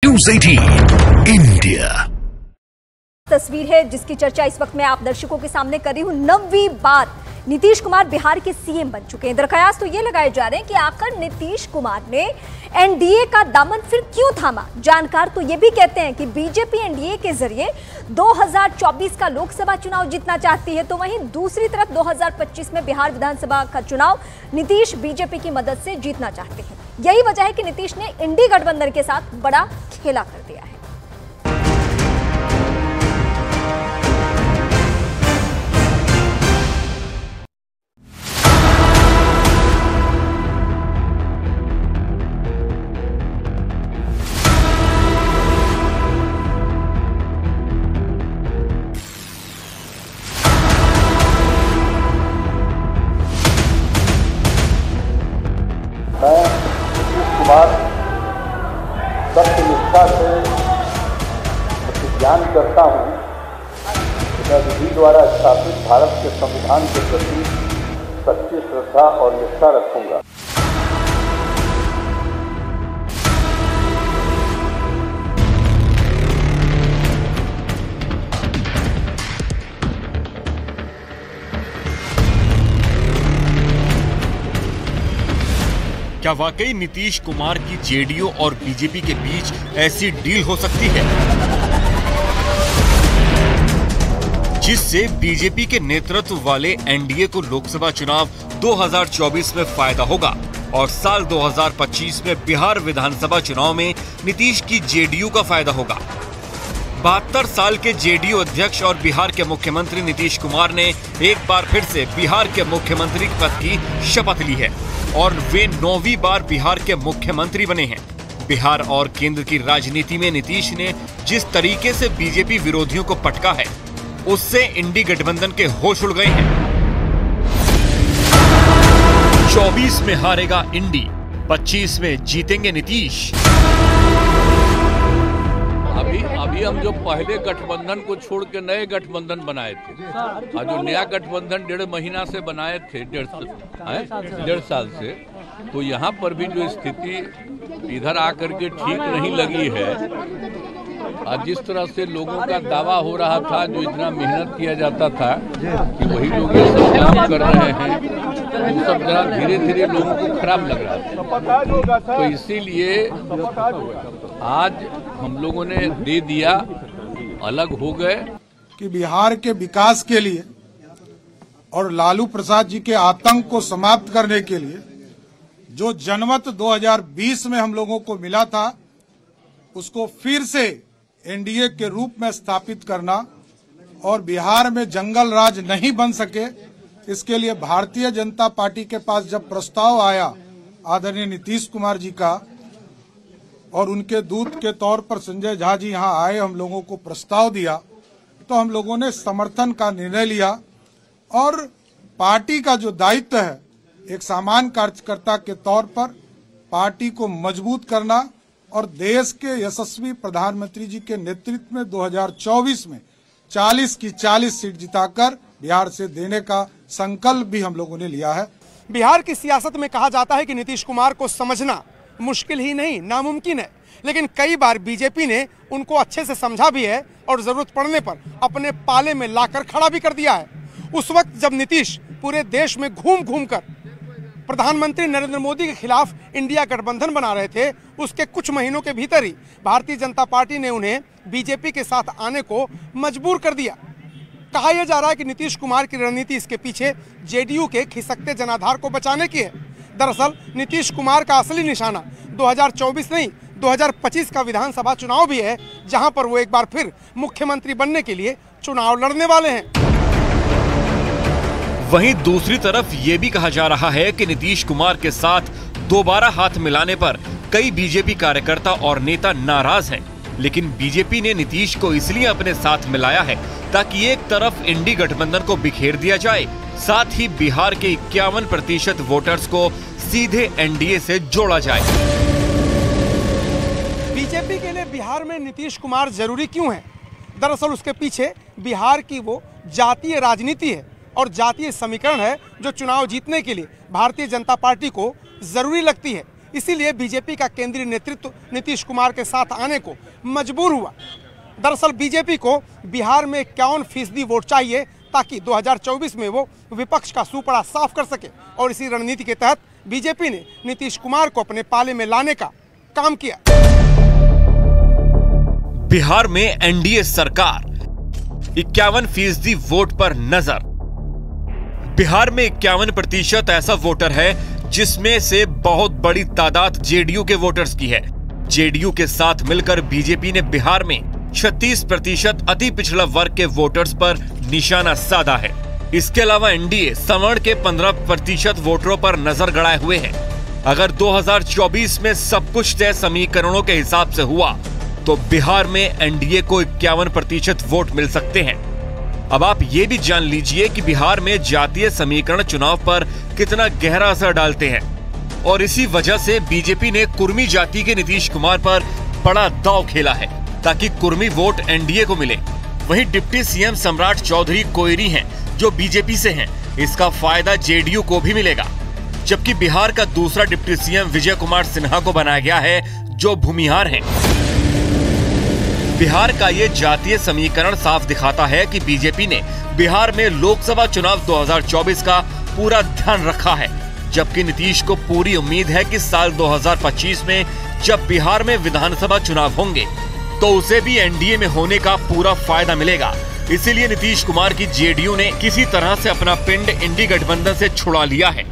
News 18 India. तस्वीर है जिसकी चर्चा इस वक्त मैं आप दर्शकों के सामने कर रही हूं। 9वीं बार नीतीश कुमार बिहार के सीएम बन चुके हैं। दरख्वास्त तो ये लगाए जा रहे हैं कि आखिर नीतीश कुमार ने एनडीए का दामन फिर क्यों थामा। जानकार तो ये भी कहते हैं कि बीजेपी एनडीए के जरिए 2024 का लोकसभा चुनाव जीतना चाहती है, तो वहीं दूसरी तरफ 2025 में बिहार विधानसभा का चुनाव नीतीश बीजेपी की मदद से जीतना चाहते हैं। यही वजह है कि नीतीश ने इंडी गठबंधन के साथ बड़ा खेला कर दिया है। मैं नीतीश कुमार सत्यनिष्ठा से प्रतिज्ञान करता हूँ कि मैं विधि द्वारा स्थापित भारत के संविधान के प्रति सच्ची श्रद्धा और निष्ठा रखूंगा। क्या वाकई नीतीश कुमार की जेडीयू और बीजेपी के बीच ऐसी डील हो सकती है जिससे बीजेपी के नेतृत्व वाले एनडीए को लोकसभा चुनाव 2024 में फायदा होगा और साल 2025 में बिहार विधानसभा चुनाव में नीतीश की जेडीयू का फायदा होगा। 72 साल के जेडीयू अध्यक्ष और बिहार के मुख्यमंत्री नीतीश कुमार ने एक बार फिर से बिहार के मुख्यमंत्री पद की शपथ ली है और वे 9वीं बार बिहार के मुख्यमंत्री बने हैं। बिहार और केंद्र की राजनीति में नीतीश ने जिस तरीके से बीजेपी विरोधियों को पटका है, उससे इंडी गठबंधन के होश उड़ गए हैं। 24 में हारेगा इंडी, 25 में जीतेंगे नीतीश। अभी हम जो पहले गठबंधन को छोड़ के नए गठबंधन बनाए थे और जो नया गठबंधन 1.5 महीना से बनाए थे, 1.5 साल से, तो यहाँ पर भी जो स्थिति इधर आकर के ठीक नहीं लगी है और जिस तरह से लोगों का दावा हो रहा था, जो इतना मेहनत किया जाता था कि वही लोग ये सब काम कर रहे हैं, वो सब जरा धीरे धीरे लोगों को खराब लग रहा था। तो इसीलिए आज हम लोगों ने दे दिया, अलग हो गए कि बिहार के विकास के लिए और लालू प्रसाद जी के आतंक को समाप्त करने के लिए जो जनमत 2020 में हम लोगों को मिला था, उसको फिर से एनडीए के रूप में स्थापित करना और बिहार में जंगल राज नहीं बन सके, इसके लिए भारतीय जनता पार्टी के पास जब प्रस्ताव आया आदरणीय नीतीश कुमार जी का और उनके दूत के तौर पर संजय झा जी यहाँ आए, हम लोगों को प्रस्ताव दिया, तो हम लोगों ने समर्थन का निर्णय लिया और पार्टी का जो दायित्व है एक सामान्य कार्यकर्ता के तौर पर पार्टी को मजबूत करना और देश के यशस्वी प्रधानमंत्री जी के नेतृत्व में 2024 में 40 की 40 सीट जिताकर बिहार से देने का संकल्प भी हम लोगों ने लिया है। बिहार की सियासत में कहा जाता है कि नीतीश कुमार को समझना मुश्किल ही नहीं नामुमकिन है, लेकिन कई बार बीजेपी ने उनको अच्छे से समझा भी है और जरूरत पड़ने पर अपने पाले में लाकर खड़ा भी कर दिया है। उस वक्त जब नीतीश पूरे देश में घूम घूम कर प्रधानमंत्री नरेंद्र मोदी के खिलाफ इंडिया गठबंधन बना रहे थे, उसके कुछ महीनों के भीतर ही भारतीय जनता पार्टी ने उन्हें बीजेपी के साथ आने को मजबूर कर दिया। कहा यह जा रहा है कि नीतीश कुमार की रणनीति इसके पीछे जेडीयू के खिसकते जनाधार को बचाने की है। दरअसल नीतीश कुमार का असली निशाना 2024 नहीं 2025 का विधानसभा चुनाव भी है, जहां पर वो एक बार फिर मुख्यमंत्री बनने के लिए चुनाव लड़ने वाले हैं। वहीं दूसरी तरफ ये भी कहा जा रहा है कि नीतीश कुमार के साथ दोबारा हाथ मिलाने पर कई बीजेपी कार्यकर्ता और नेता नाराज हैं, लेकिन बीजेपी ने नीतीश को इसलिए अपने साथ मिलाया है ताकि एक तरफ इंडी गठबंधन को बिखेर दिया जाए, साथ ही बिहार के 51% वोटर्स को सीधे एनडीए से जोड़ा जाए। बीजेपी के लिए बिहार में नीतीश कुमार जरूरी क्यों है? दरअसल उसके पीछे बिहार की वो जातीय राजनीति है और जातीय समीकरण है जो चुनाव जीतने के लिए भारतीय जनता पार्टी को जरूरी लगती है। इसीलिए बीजेपी का केंद्रीय नेतृत्व नीतीश कुमार के साथ आने को मजबूर हुआ। दरअसल बीजेपी को बिहार में 51% वोट चाहिए ताकि 2024 में वो विपक्ष का सुपड़ा साफ कर सके, और इसी रणनीति के तहत बीजेपी ने नीतीश कुमार को अपने पाले में लाने का काम किया। बिहार में एनडीए सरकार 51% वोट पर नजर। बिहार में 51% ऐसा वोटर है जिसमें से बहुत बड़ी तादाद जेडीयू के वोटर्स की है। जेडीयू के साथ मिलकर बीजेपी ने बिहार में 36% अति पिछड़ा वर्ग के वोटर्स पर निशाना साधा है। इसके अलावा एनडीए सवर्ण के 15% वोटरों पर नजर गड़ाए हुए है। अगर 2024 में सब कुछ तय समीकरणों के हिसाब से हुआ तो बिहार में एनडीए को 51% वोट मिल सकते हैं। अब आप ये भी जान लीजिए कि बिहार में जातीय समीकरण चुनाव पर कितना गहरा असर डालते हैं, और इसी वजह से बीजेपी ने कुर्मी जाति के नीतीश कुमार पर बड़ा दांव खेला है ताकि कुर्मी वोट एनडीए को मिले। वहीं डिप्टी सीएम सम्राट चौधरी कोयरी हैं जो बीजेपी से हैं, इसका फायदा जेडीयू को भी मिलेगा। जबकि बिहार का दूसरा डिप्टी सीएम विजय कुमार सिन्हा को बनाया गया है जो भूमिहार हैं। बिहार का ये जातीय समीकरण साफ दिखाता है कि बीजेपी ने बिहार में लोकसभा चुनाव 2024 का पूरा ध्यान रखा है, जबकि नीतीश को पूरी उम्मीद है कि साल 2025 में जब बिहार में विधानसभा चुनाव होंगे तो उसे भी एनडीए में होने का पूरा फायदा मिलेगा। इसीलिए नीतीश कुमार की जेडीयू ने किसी तरह से अपना पिंड इंडी गठबंधन से छुड़ा लिया है।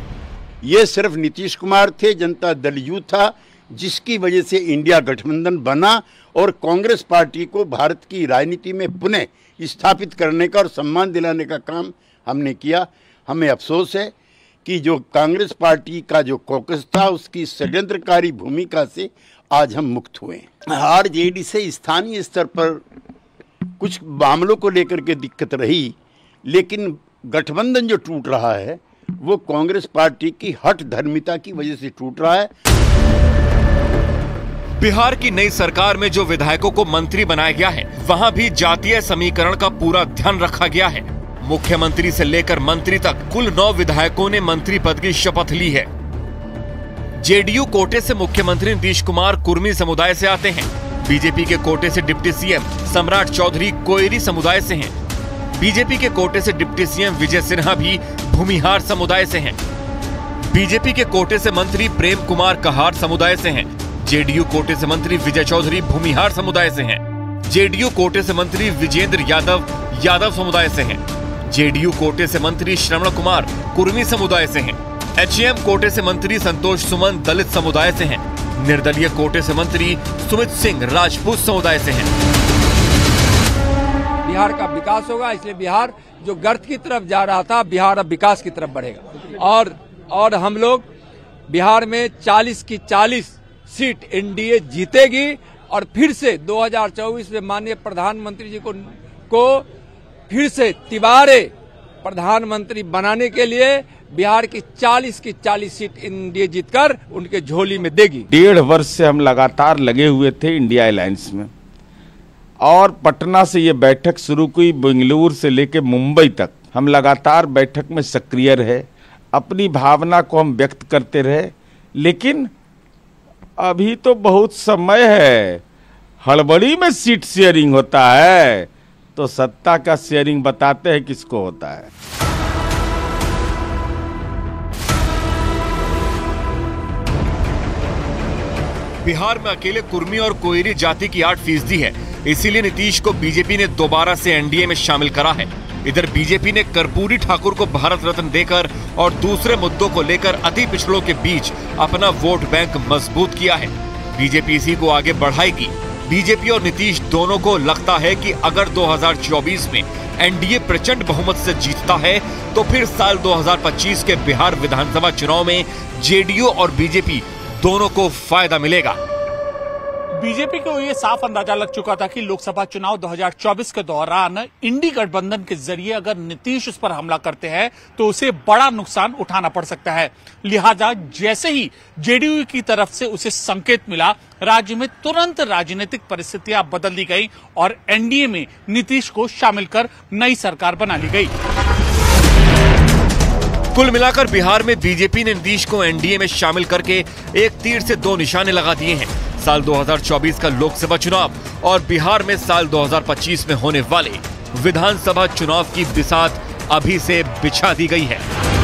ये सिर्फ नीतीश कुमार थे, जनता दल यू था, जिसकी वजह से इंडिया गठबंधन बना और कांग्रेस पार्टी को भारत की राजनीति में पुनः स्थापित करने का और सम्मान दिलाने का काम हमने किया। हमें अफसोस है कि जो कांग्रेस पार्टी का जो कॉकस था उसकी षड्यंत्रकारी भूमिका से आज हम मुक्त हुए। आरजेडी से स्थानीय स्तर पर कुछ मामलों को लेकर के दिक्कत रही, लेकिन गठबंधन जो टूट रहा है वो कांग्रेस पार्टी की हठ धर्मिता की वजह से टूट रहा है। बिहार की नई सरकार में जो विधायकों को मंत्री बनाया गया है वहां भी जातीय समीकरण का पूरा ध्यान रखा गया है। मुख्यमंत्री से लेकर मंत्री तक कुल 9 विधायकों ने मंत्री पद की शपथ ली है। जेडीयू कोटे से मुख्यमंत्री नीतीश कुमार कुर्मी समुदाय से आते हैं। बीजेपी के कोटे से डिप्टी सीएम सम्राट चौधरी कोयरी समुदाय से हैं। बीजेपी के कोटे से डिप्टी सीएम विजय सिन्हा भी भूमिहार समुदाय से हैं। बीजेपी के कोटे से मंत्री प्रेम कुमार कहार समुदाय से हैं। जेडीयू कोटे से मंत्री विजय चौधरी भूमिहार समुदाय से हैं। जेडीयू कोटे से मंत्री विजेंद्र यादव समुदाय से हैं। जेडीयू कोटे से मंत्री श्रवण कुमार कुर्मी समुदाय से हैं। एचएम कोटे से मंत्री संतोष सुमन दलित समुदाय से हैं। निर्दलीय कोटे से मंत्री सुमित सिंह राजपूत समुदाय से हैं। बिहार का विकास होगा, इसलिए बिहार जो गर्त की तरफ जा रहा था, बिहार अब विकास की तरफ बढ़ेगा। और हम लोग बिहार में 40 की 40 सीट एनडीए जीतेगी और फिर से 2024 में माननीय प्रधानमंत्री जी को फिर से तिबारे प्रधानमंत्री बनाने के लिए बिहार की 40 सीट एनडीए जीतकर उनके झोली में देगी। 1.5 वर्ष से हम लगातार लगे हुए थे इंडिया अलायंस में, और पटना से ये बैठक शुरू हुई, बेंगलुरु से लेकर मुंबई तक हम लगातार बैठक में सक्रिय रहे, अपनी भावना को हम व्यक्त करते रहे। लेकिन अभी तो बहुत समय है, हड़बड़ी में सीट शेयरिंग होता है, तो सत्ता का शेयरिंग बताते हैं किसको होता है। बिहार में अकेले कुर्मी और कोयरी जाति की 8% है, इसीलिए नीतीश को बीजेपी ने दोबारा से एनडीए में शामिल करा है। इधर बीजेपी ने कर्पूरी ठाकुर को भारत रत्न देकर और दूसरे मुद्दों को लेकर अति पिछड़ों के बीच अपना वोट बैंक मजबूत किया है। बीजेपी इसी को आगे बढ़ाएगी। बीजेपी और नीतीश दोनों को लगता है कि अगर 2024 में एनडीए प्रचंड बहुमत से जीतता है तो फिर साल 2025 के बिहार विधानसभा चुनाव में जेडीयू और बीजेपी दोनों को फायदा मिलेगा। बीजेपी को ये साफ अंदाजा लग चुका था कि लोकसभा चुनाव 2024 के दौरान इंडी गठबंधन के जरिए अगर नीतीश उस पर हमला करते हैं तो उसे बड़ा नुकसान उठाना पड़ सकता है। लिहाजा जैसे ही जेडीयू की तरफ से उसे संकेत मिला, राज्य में तुरंत राजनीतिक परिस्थितियां बदल दी गई और एनडीए में नीतीश को शामिल कर नई सरकार बना ली गई। कुल मिलाकर बिहार में बीजेपी ने नीतीश को एनडीए में शामिल करके एक तीर से दो निशाने लगा दिए हैं। साल 2024 का लोकसभा चुनाव और बिहार में साल 2025 में होने वाले विधानसभा चुनाव की बिसात अभी से बिछा दी गई है।